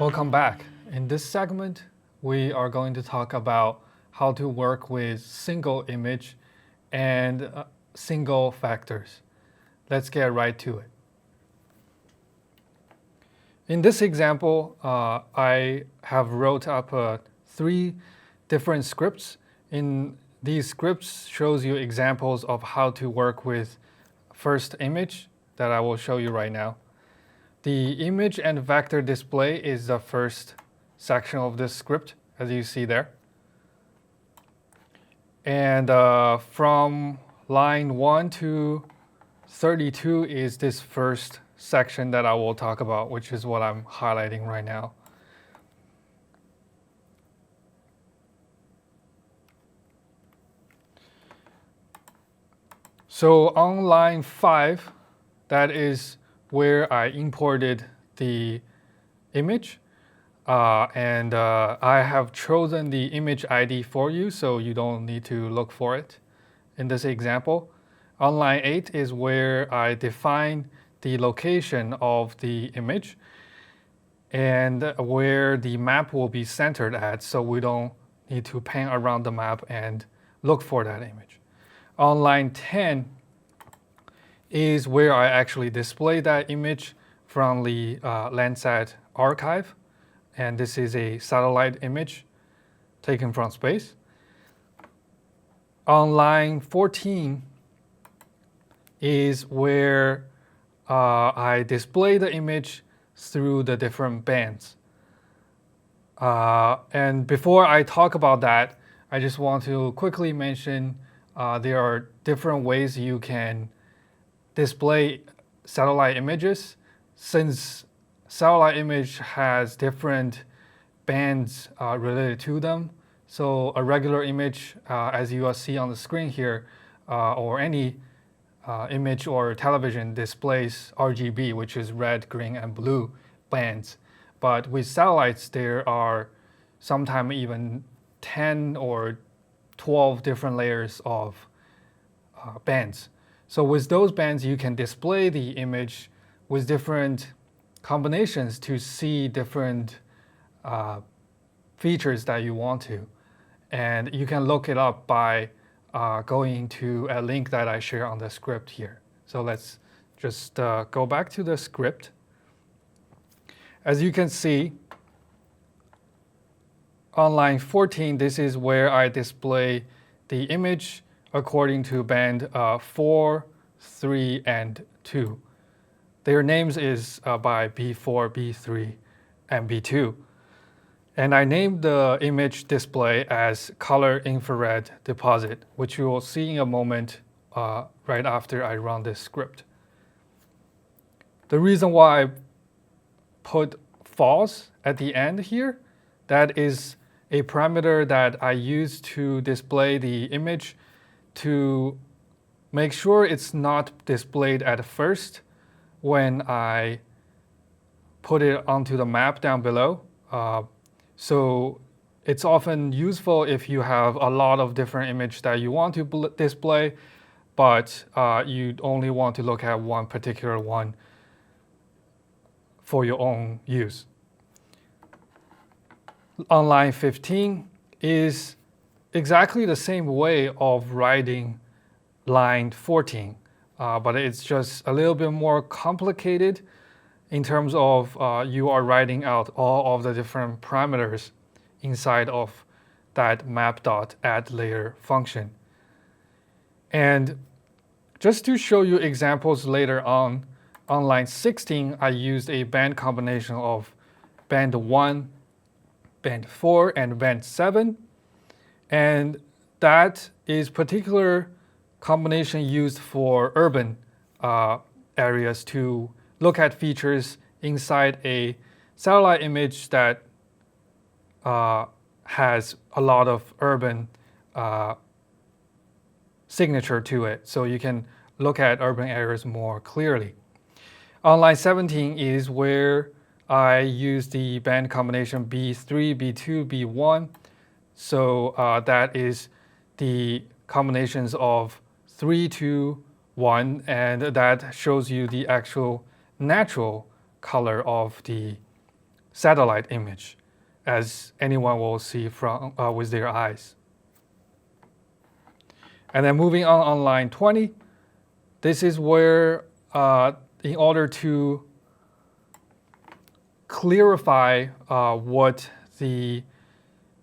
Welcome back. In this segment, we are going to talk about how to work with single image and single factors. Let's get right to it. In this example, I have wrote up 3 different scripts. In these scripts shows you examples of how to work with first image that I will show you right now. The image and vector display is the first section of this script, as you see there. And from line 1 to 32 is this first section that I will talk about, which is what I'm highlighting right now. So on line 5, that is where I imported the image. And I have chosen the image ID for you, so you don't need to look for it in this example. On line 8 is where I define the location of the image and where the map will be centered at, so we don't need to pan around the map and look for that image. On line 10 is where I actually display that image from the Landsat archive. And this is a satellite image taken from space. On line 14 is where I display the image through the different bands. And before I talk about that, I just want to quickly mention there are different ways you can display satellite images. Since satellite image has different bands related to them, so a regular image, as you will see on the screen here, or any image or television displays RGB, which is red, green, and blue bands. But with satellites, there are sometimes even 10 or 12 different layers of bands. So with those bands, you can display the image with different combinations to see different features that you want to. And you can look it up by going to a link that I share on the script here. So let's just go back to the script. As you can see, on line 14, this is where I display the image according to band 4, 3, and 2. Their names is by B4, B3, and B2. And I named the image display as color infrared deposit, which you will see in a moment right after I run this script. The reason why I put false at the end here, that is a parameter that I use to display the image to make sure it's not displayed at first when I put it onto the map down below. So it's often useful if you have a lot of different images that you want to display, but you only want to look at one particular one for your own use. On line 15 is exactly the same way of writing line 14, but it's just a little bit more complicated in terms of you are writing out all of the different parameters inside of that map.addLayer function. And just to show you examples later on line 16, I used a band combination of band 1, band 4, and band 7. And that is particular combination used for urban areas to look at features inside a satellite image that has a lot of urban signature to it. So you can look at urban areas more clearly. On line 17 is where I use the band combination B3, B2, B1. So that is the combinations of 3, 2, 1, and that shows you the actual natural color of the satellite image, as anyone will see from with their eyes. And then moving on line 20, this is where in order to clarify what the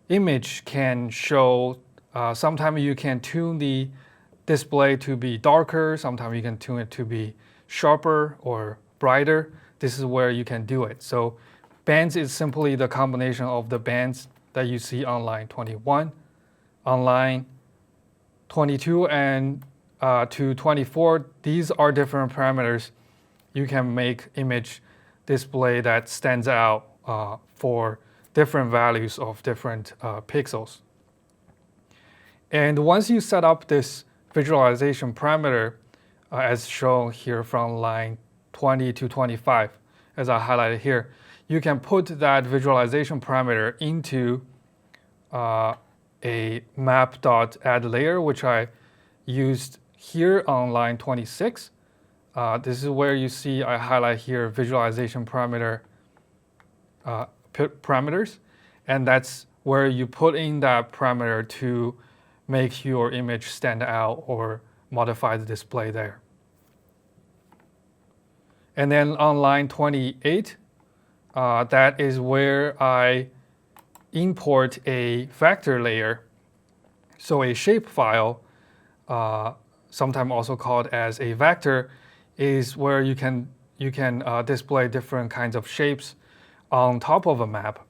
image can show, sometimes you can tune the display to be darker, sometimes you can tune it to be sharper or brighter. This is where you can do it. So bands is simply the combination of the bands that you see on line 21. On line 22 and to 24, these are different parameters. You can make image display that stands out for different values of different pixels. And once you set up this visualization parameter, as shown here from line 20 to 25, as I highlighted here, you can put that visualization parameter into a map.addLayer, which I used here on line 26. This is where you see I highlight here visualization parameter parameters, and that's where you put in that parameter to make your image stand out or modify the display there. And then on line 28, that is where I import a vector layer. So a shapefile, sometimes also called as a vector, is where you can display different kinds of shapes on top of a map.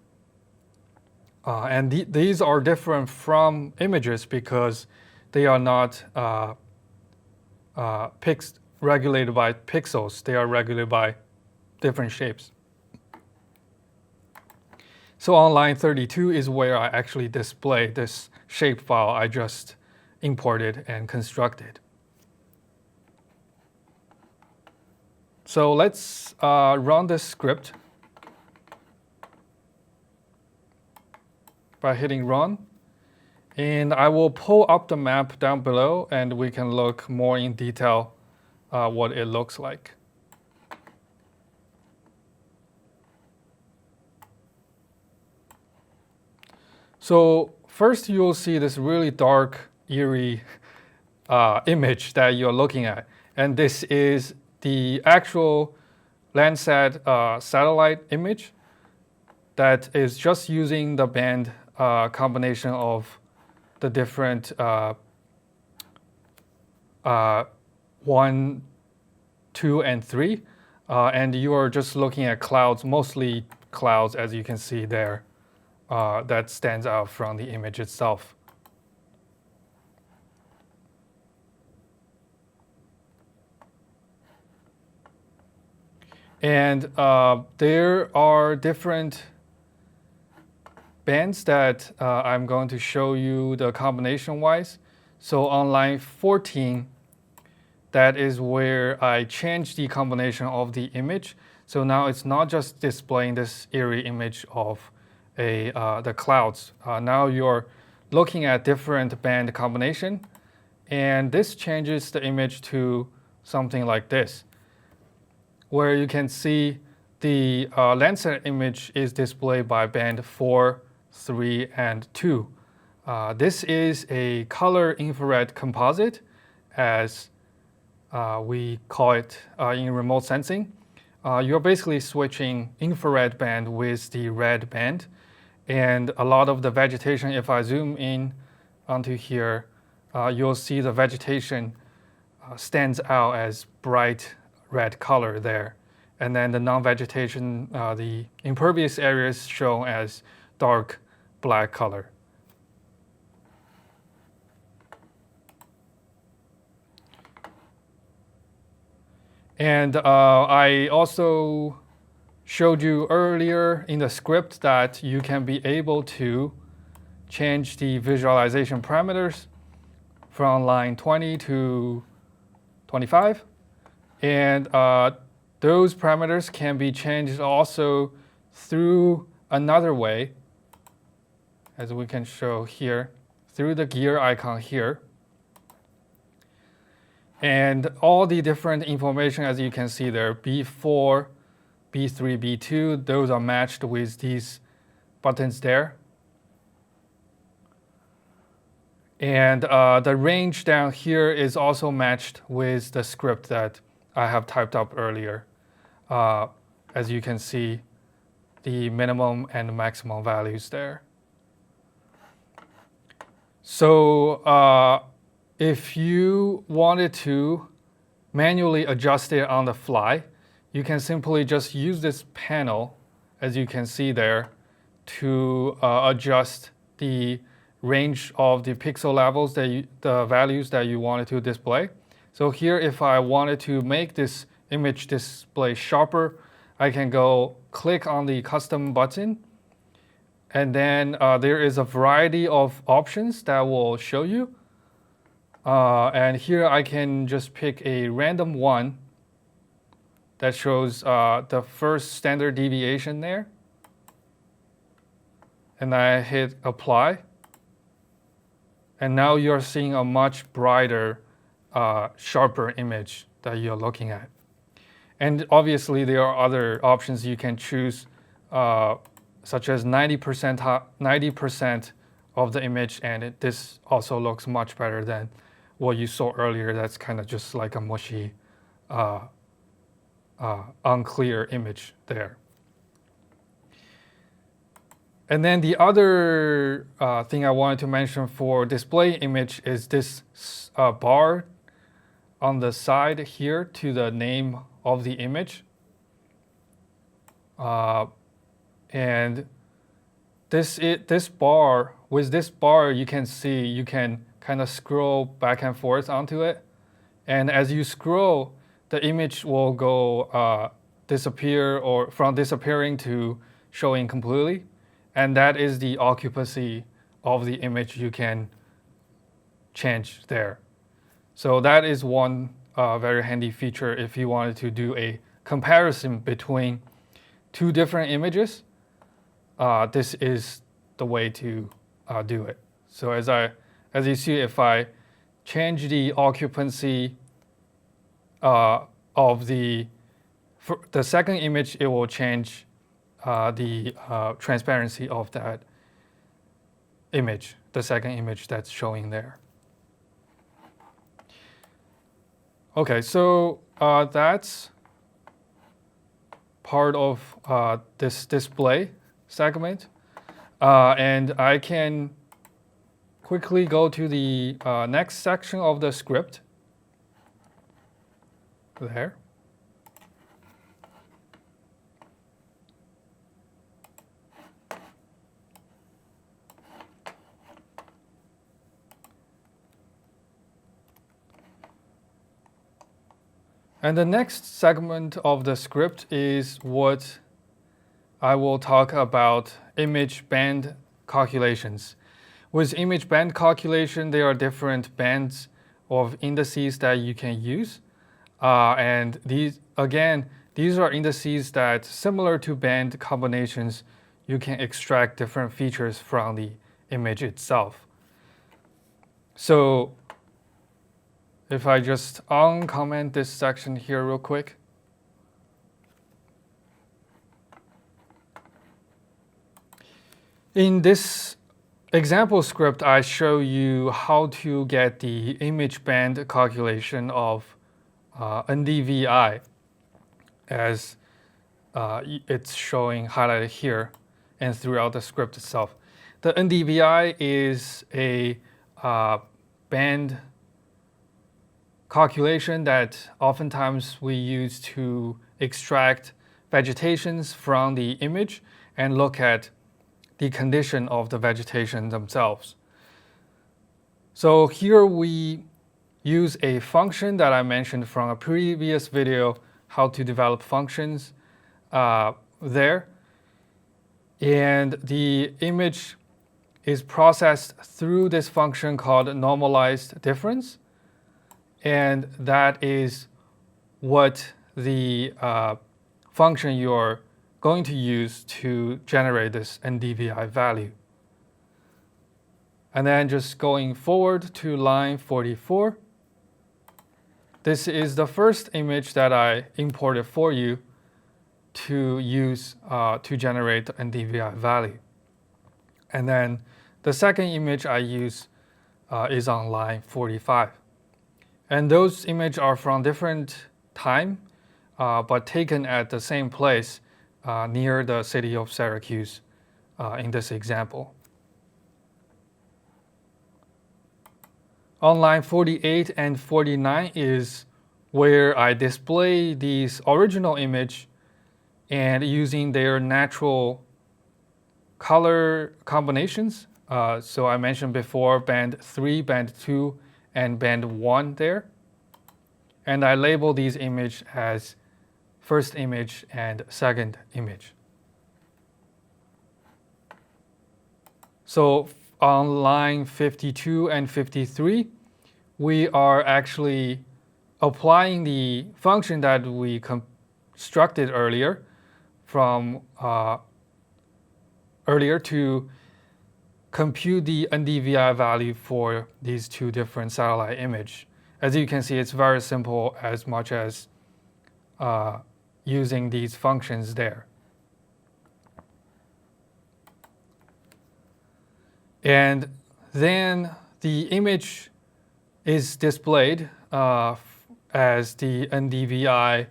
And these are different from images because they are not regulated by pixels. They are regulated by different shapes. So on line 32 is where I actually display this shapefile I just imported and constructed. So let's run this script by hitting run. And I will pull up the map down below and we can look more in detail what it looks like. So first you'll see this really dark, eerie image that you're looking at. And this is the actual Landsat satellite image that is just using the band combination of the different 1, 2, and 3. And you are just looking at clouds, mostly clouds, as you can see there, that stands out from the image itself. And there are different bands that I'm going to show you the combination-wise. So on line 14, that is where I changed the combination of the image. So now it's not just displaying this eerie image of the clouds. Now you're looking at different band combination, and this changes the image to something like this, where you can see the Landsat image is displayed by band 4, 3, and 2. This is a color infrared composite, as we call it in remote sensing. You're basically switching infrared band with the red band. And a lot of the vegetation, if I zoom in onto here, you'll see the vegetation stands out as bright red color there. And then the non-vegetation, the impervious areas shown as dark black color. And I also showed you earlier in the script that you can be able to change the visualization parameters from line 20 to 25. And those parameters can be changed also through another way, as we can show here, through the gear icon here. And all the different information, as you can see there, before B3, B2, those are matched with these buttons there. And the range down here is also matched with the script that I have typed up earlier. As you can see, the minimum and maximum values there. So if you wanted to manually adjust it on the fly, you can simply just use this panel, as you can see there, to adjust the range of the pixel levels, the values that you wanted to display. So here, if I wanted to make this image display sharper, I can go click on the custom button, and then there is a variety of options that will show you. And here I can just pick a random one that shows the first standard deviation there. And I hit apply. And now you're seeing a much brighter, sharper image that you're looking at. And obviously, there are other options you can choose, such as 90% of the image, and this also looks much better than what you saw earlier. That's kind of just like a mushy, unclear image there. And then the other thing I wanted to mention for display image is this bar on the side here to the name of the image. And this bar, with this bar, you can see you can kind of scroll back and forth onto it. And as you scroll, the image will go disappear, or from disappearing to showing completely. And that is the occupancy of the image you can change there. So that is one very handy feature if you wanted to do a comparison between two different images. This is the way to do it. So as you see, if I change the occupancy of the second image, it will change the transparency of that image, the second image that's showing there. Okay, so that's part of this display segment. And I can quickly go to the next section of the script there. And the next segment of the script is what I will talk about: image band calculations. With image band calculation, there are different bands of indices that you can use. And these are indices that, similar to band combinations, you can extract different features from the image itself. So if I just uncomment this section here real quick. In this example script, I show you how to get the image band calculation of Ndvi, as it's showing highlighted here and throughout the script itself. The Ndvi is a band calculation that oftentimes we use to extract vegetations from the image and look at the condition of the vegetation themselves. So here we use a function that I mentioned from a previous video, how to develop functions there. And the image is processed through this function called normalized difference. And that is what the function you're going to use to generate this Ndvi value. And then just going forward to line 44, this is the first image that I imported for you. to use to generate the Ndvi value. And then the second image I use is on line 45. And those images are from different time, but taken at the same place near the city of Syracuse in this example. On line 48 and 49 is where I display these original image and using their natural color combinations. So I mentioned before band 3, band 2, and band 1 there. And I label these images as first image and second image. So on line 52 and 53, we are actually applying the function that we constructed earlier from earlier to compute the Ndvi value for these two different satellite images. As you can see, it's very simple as much as using these functions there. And then the image is displayed as the Ndvi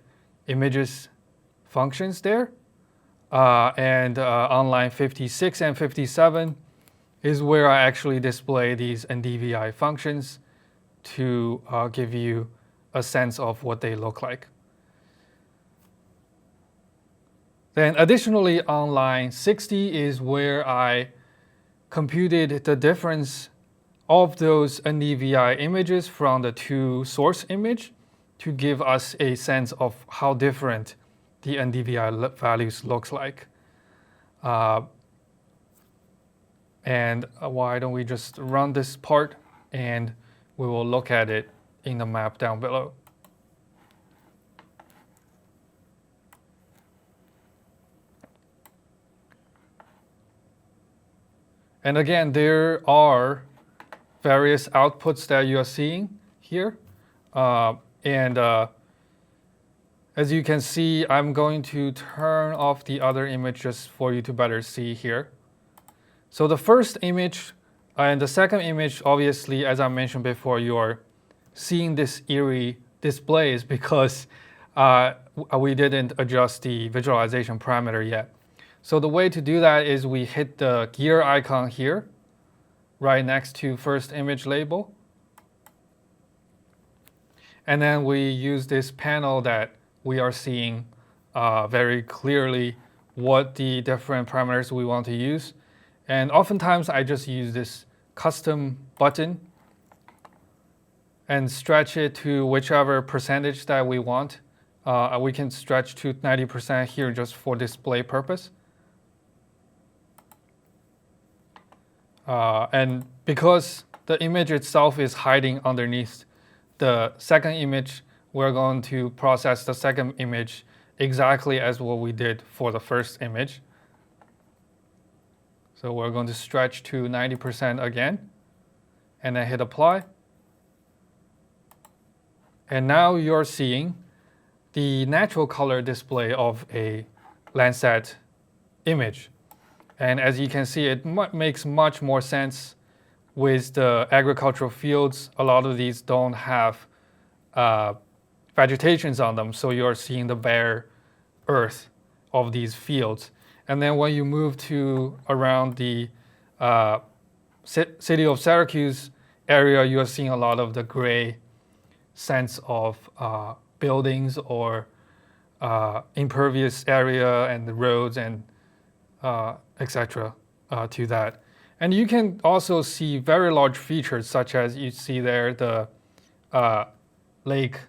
images functions there. And on line 56 and 57 is where I actually display these Ndvi functions to give you a sense of what they look like. Then additionally, on line 60 is where I computed the difference of those Ndvi images from the two source image to give us a sense of how different the Ndvi values looks like. And why don't we just run this part and we will look at it in the map down below. And again, there are various outputs that you are seeing here. As you can see, I'm going to turn off the other image just for you to better see here. So the first image and the second image, obviously, as I mentioned before, you are seeing this eerie displays because we didn't adjust the visualization parameter yet. So the way to do that is we hit the gear icon here, right next to first image label. And then we use this panel that we are seeing very clearly what the different parameters we want to use. And oftentimes I just use this custom button and stretch it to whichever percentage that we want. We can stretch to 90% here just for display purpose. And because the image itself is hiding underneath the second image, we're going to process the second image exactly as what we did for the first image. So we're going to stretch to 90% again, and then hit apply. And now you're seeing the natural color display of a Landsat image. And as you can see, it makes much more sense with the agricultural fields. A lot of these don't have vegetations on them, so you're seeing the bare earth of these fields. And then when you move to around the city of Syracuse area, you are seeing a lot of the gray sense of buildings or impervious area and the roads and etc. To that. And you can also see very large features such as you see there the lake,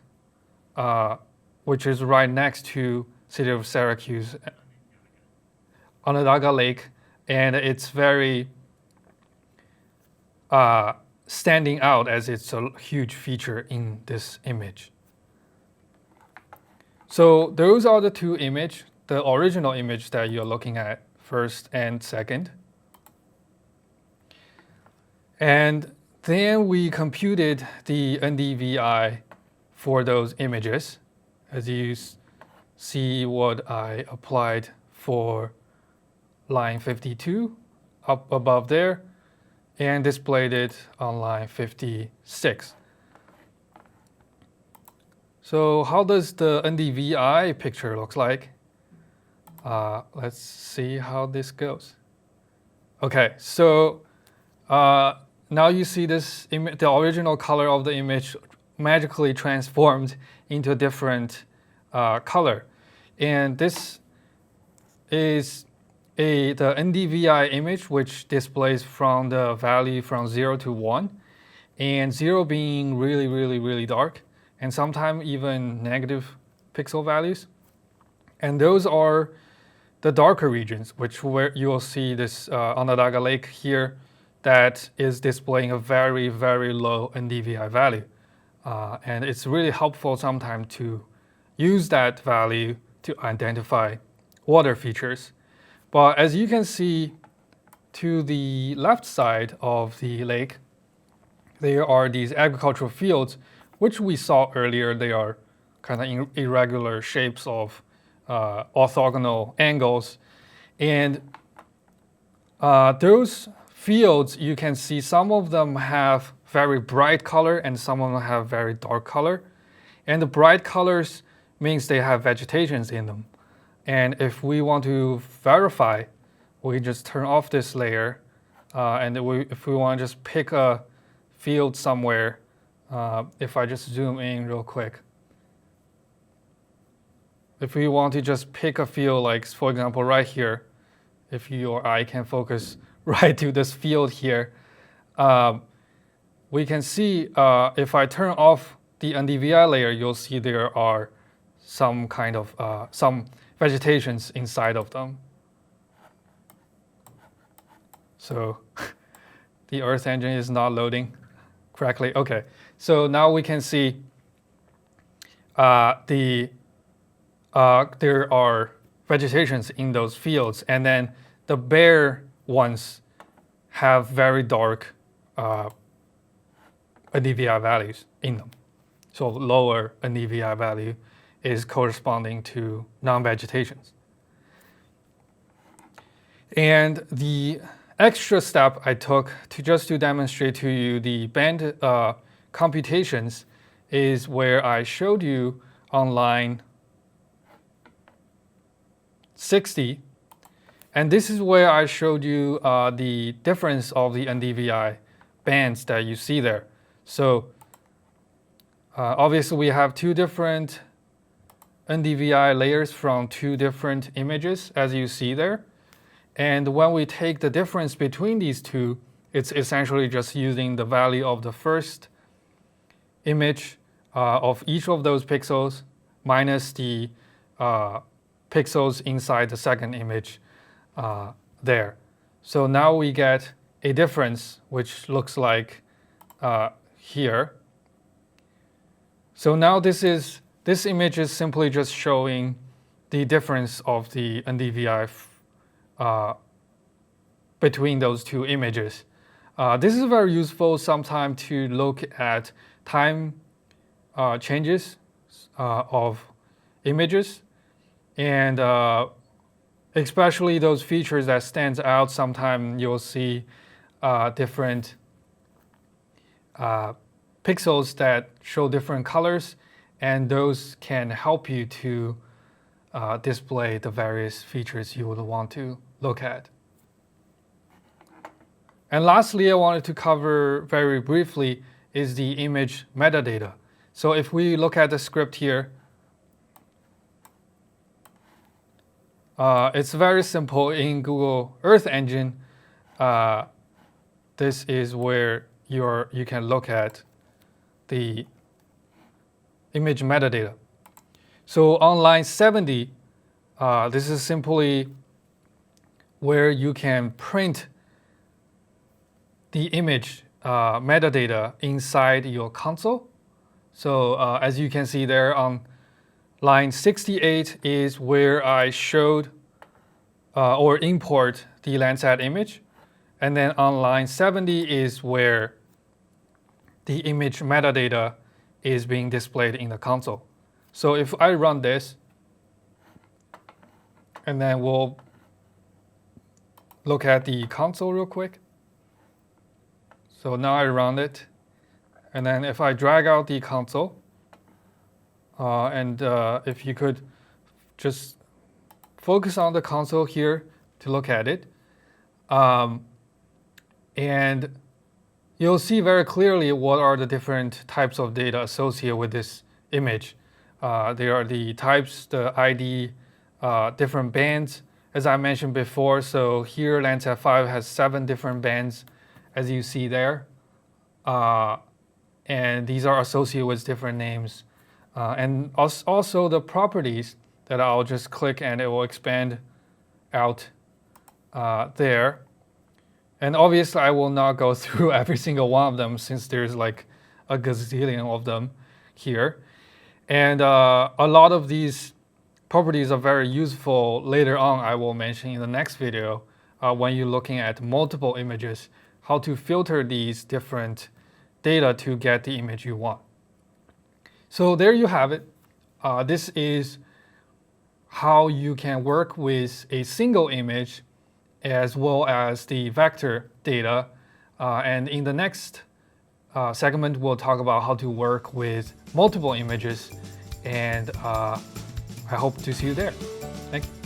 which is right next to city of Syracuse, Onondaga Lake, and it's very standing out as it's a huge feature in this image. So those are the two images, the original image that you're looking at, first and second. And then we computed the Ndvi for those images. As you see what I applied for line 52 up above there and displayed it on line 56. So how does the Ndvi picture look like? Let's see how this goes. Okay, so now you see this the original color of the image magically transformed into a different color. And this is the Ndvi image, which displays from the value from 0 to 1, and 0 being really, really, really dark, and sometimes even negative pixel values. And those are the darker regions, which where you will see this Onondaga Lake here that is displaying a very, very low Ndvi value. And it's really helpful sometimes to use that value to identify water features. But as you can see to the left side of the lake, there are these agricultural fields, which we saw earlier. They are kind of irregular shapes of orthogonal angles. And those fields, you can see some of them have very bright color and some of them have very dark color. And the bright colors means they have vegetations in them. And if we want to verify, we just turn off this layer. And if we want to just pick a field somewhere, if I just zoom in real quick. If we want to just pick a field, like for example right here, if you or I can focus right to this field here, we can see if I turn off the Ndvi layer, you'll see there are some kind of some vegetations inside of them. So the Earth engine is not loading correctly. Okay, so now we can see there are vegetations in those fields, and then the bare ones have very dark Ndvi values in them. So lower Ndvi value is corresponding to non-vegetations. And the extra step I took to demonstrate to you the band computations is where I showed you on line 60. And this is where I showed you the difference of the Ndvi bands that you see there. So obviously we have two different Ndvi layers from two different images, as you see there. And when we take the difference between these two, it's essentially just using the value of the first image of each of those pixels minus the pixels inside the second image there. So now we get a difference which looks like here. So now this image is simply just showing the difference of the Ndvi between those two images. This is very useful sometimes to look at time changes of images, and especially those features that stands out. Sometimes you'll see different pixels that show different colors, and those can help you to display the various features you would want to look at. And lastly, I wanted to cover very briefly is the image metadata. So if we look at the script here, it's very simple in Google Earth Engine. This is where you can look at the image metadata. So on line 70, this is simply where you can print the image metadata inside your console. So as you can see there on line 68 is where I showed or import the Landsat image. And then on line 70 is where the image metadata is being displayed in the console. So if I run this, And then we'll look at the console real quick. So now I run it. And then if I drag out the console, if you could just focus on the console here to look at it. And you'll see very clearly what are the different types of data associated with this image. There are the types, the ID, different bands, as I mentioned before. So here Landsat 5 has 7 different bands, as you see there. And these are associated with different names. And also the properties that I'll just click and it will expand out there. And obviously I will not go through every single one of them since there's like a gazillion of them here. And a lot of these properties are very useful later on, I will mention in the next video, when you're looking at multiple images, how to filter these different data to get the image you want. So there you have it. This is how you can work with a single image as well as the vector data. And in the next segment, we'll talk about how to work with multiple images. And I hope to see you there. Thanks.